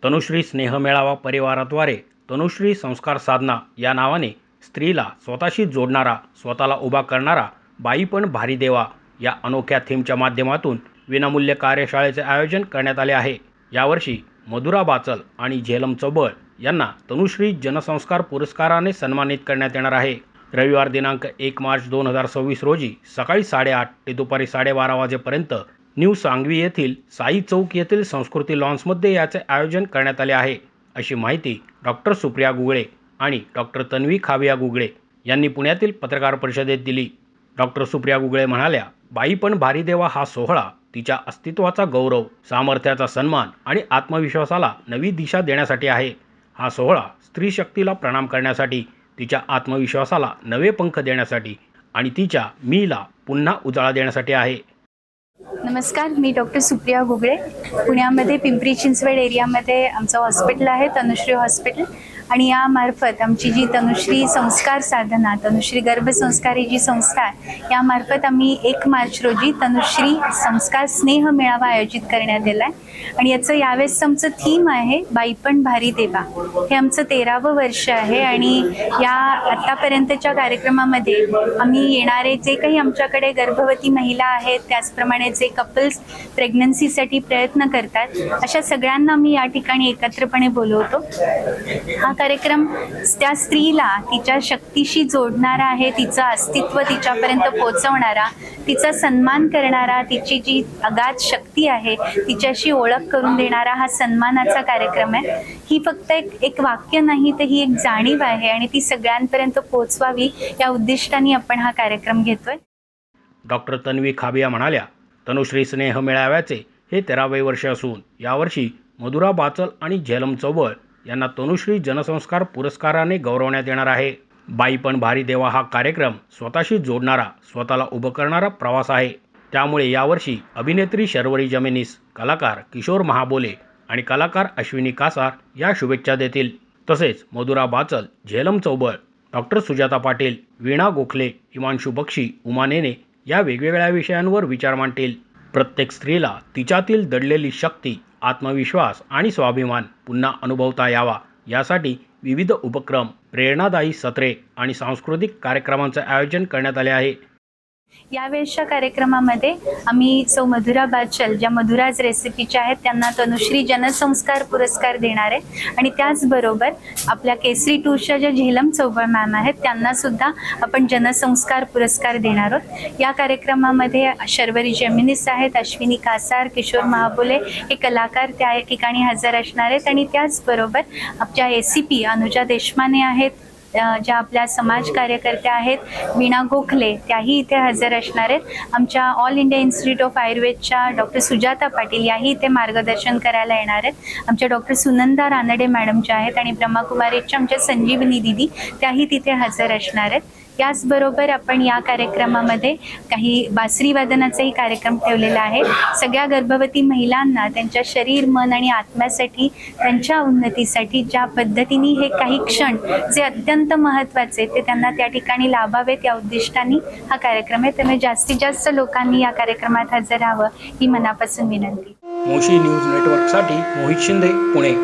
तनुश्री स्नेह मेळावा परिवाराद्वारे तनुश्री संस्कार साधना या नावाने स्त्रीला स्वतःशी जोडणारा, स्वतःला उभा करणारा बाई पण भारी देवा या अनोख्या थीमच्या माध्यमातून विनामूल्य कार्यशाळेचे आयोजन करण्यात आले आहे। यावर्षी मधुरा बाचल आणि झेलम चौबळ यांना तनुश्री जनसंस्कार पुरस्काराने सन्मानित करण्यात येणार आहे। रविवार दिनांक 1 मार्च 2026 रोजी सकाळी 8:30 ते दुपारी 12:30 वाजेपर्यंत न्यू सांगवी येथील साई चौक येथील संस्कृती लॉन्समध्ये याचे आयोजन करण्यात आले आहे, अशी माहिती डॉक्टर सुप्रिया गुगळे आणि डॉक्टर तन्वी खाविया गुगळे यांनी पुण्यातील पत्रकार परिषदेत दिली। डॉक्टर सुप्रिया गुगळे म्हणाल्या, बाई पण भारी देवा हा सोहळा तिच्या अस्तित्वाचा गौरव, सामर्थ्याचा सन्मान आणि आत्मविश्वासाला नवी दिशा देण्यासाठी आहे। हा सोहळा स्त्री शक्तीला प्रणाम करण्यासाठी, तिच्या आत्मविश्वासाला नवे पंख देण्यासाठी आणि तिच्या मीला पुन्हा उजाळा देण्यासाठी आहे। नमस्कार, मी डॉक्टर सुप्रिया गुगळे। पुण्यामध्ये पिंपरी चिंचवड एरियामध्ये आमचं हॉस्पिटल आहे, तनुश्री हॉस्पिटल, आणि यामार्फत आमची जी तनुश्री संस्कार साधना, तनुश्री गर्भसंस्कार ही जी संस्था आहे, यामार्फत आम्ही 1 मार्च रोजी तनुश्री संस्कार स्नेह मेळावा आयोजित करण्यात आला आहे। आणि याचं यावेळेस आमचं थीम आहे बाई पण भारी देवा। हे आमचं 13वं वर्ष आहे आणि या आतापर्यंतच्या कार्यक्रमामध्ये आम्ही येणारे जे काही आमच्याकडे गर्भवती महिला आहेत, त्याचप्रमाणे जे कपल्स प्रेग्नन्सीसाठी प्रयत्न करतात, अशा सगळ्यांना आम्ही या ठिकाणी एकत्रपणे बोलवतो। हा कार्यक्रम त्या स्त्रीला तिच्या शक्तीशी जोडणारा आहे, तिचं अस्तित्व तिच्यापर्यंत पोहोचवणारा, तिचा सन्मान करणारा, तिची जी अगाध शक्ती आहे तिच्याशी ओळख करून देणारा हा सन्मानाचा कार्यक्रम आहे। ही फक्त एक वाक्य नाही, तर ही एक जाणीव आहे आणि ती सगळ्यांपर्यंत पोहोचवावी या उद्दिष्टाने आपण हा कार्यक्रम घेतोय। डॉक्टर तन्वी खाबिया म्हणाल्या, तनुश्री स्नेह मेळाव्याचे हे 13वे वर्ष असून यावर्षी मधुरा बाचल आणि झेलम चौबळ यांना तनुश्री जनसंस्कार पुरस्काराने गौरवण्यात येणार आहे। बाई पण भारी देवा हा कार्यक्रम स्वतःशी जोडणारा, स्वतःला उभं करणारा प्रवास आहे। त्यामुळे यावर्षी अभिनेत्री शर्वरी जमेनीस, कलाकार किशोर महाबोले आणि कलाकार अश्विनी कासार या शुभेच्छा देतील। तसेच मधुरा बाचल, झेलम चौबळ, डॉक्टर सुजाता पाटील, वीणा गोखले, हिमांशू बक्षी, उमा नेने या वेगवेगळ्या विषयांवर विचार मांडतील। प्रत्येक स्त्रीला तिच्यातील दडलेली शक्ती, आत्मविश्वास आणि स्वाभिमान पुन्हा अनुभवता यावा यासाठी विविध उपक्रम, प्रेरणादायी सत्रे आणि सांस्कृतिक कार्यक्रमांचे आयोजन करण्यात आले आहे। यावेळेसच्या कार्यक्रमामध्ये आम्ही सौ मधुरा बाचल, ज्या मधुराज रेसिपीच्या आहेत, त्यांना तनुश्री जनसंस्कार पुरस्कार देणार आहे आणि त्याचबरोबर आपल्या केसरी टूरच्या ज्या झेलम चौबळ मॅम आहेत, त्यांना सुद्धा आपण जनसंस्कार पुरस्कार देणार आहोत। या कार्यक्रमामध्ये शर्वरी जेमिनीस आहेत, अश्विनी कासार, किशोर महाबोले हे कलाकार त्या ठिकाणी हजर असणार आहेत आणि त्याचबरोबर आपल्या ACP अनुजा देशमाने आहेत, ज्या आपल्या समाज कार्यकर्त्या आहेत, वीणा गोखले, त्याही इथे हजर असणार आहेत। आमच्या ऑल इंडिया इन्स्टिट्यूट ऑफ आयुर्वेदच्या डॉक्टर सुजाता पाटील याही इथे मार्गदर्शन करायला येणार आहेत। आमच्या डॉक्टर सुनंदा रानडे मॅडम ज्या आहेत आणि ब्रह्मकुमारीच्या आमच्या संजीवनी दिदी त्याही तिथे हजर असणार आहेत। याचबरोबर आपण या कार्यक्रमामध्ये काही बासरी वादनाचाही कार्यक्रम ठेवलेला आहे। सगळ्या गर्भवती महिलांना त्यांच्या शरीर, मन आणि आत्म्यासाठी, त्यांच्या उन्नतीसाठी ज्या पद्धतीने हे काही क्षण जे अत्यंत महत्त्वाचे ते त्यांना त्या ठिकाणी लाभावेत या उद्दिष्टाने हा कार्यक्रम आहे। त्यामुळे जास्तीत जास्त लोकांनी या कार्यक्रमात हजर राहावं ही मनापासून विनंती। मोशी न्यूज नेटवर्कसाठी मोहित शिंदे, पुणे।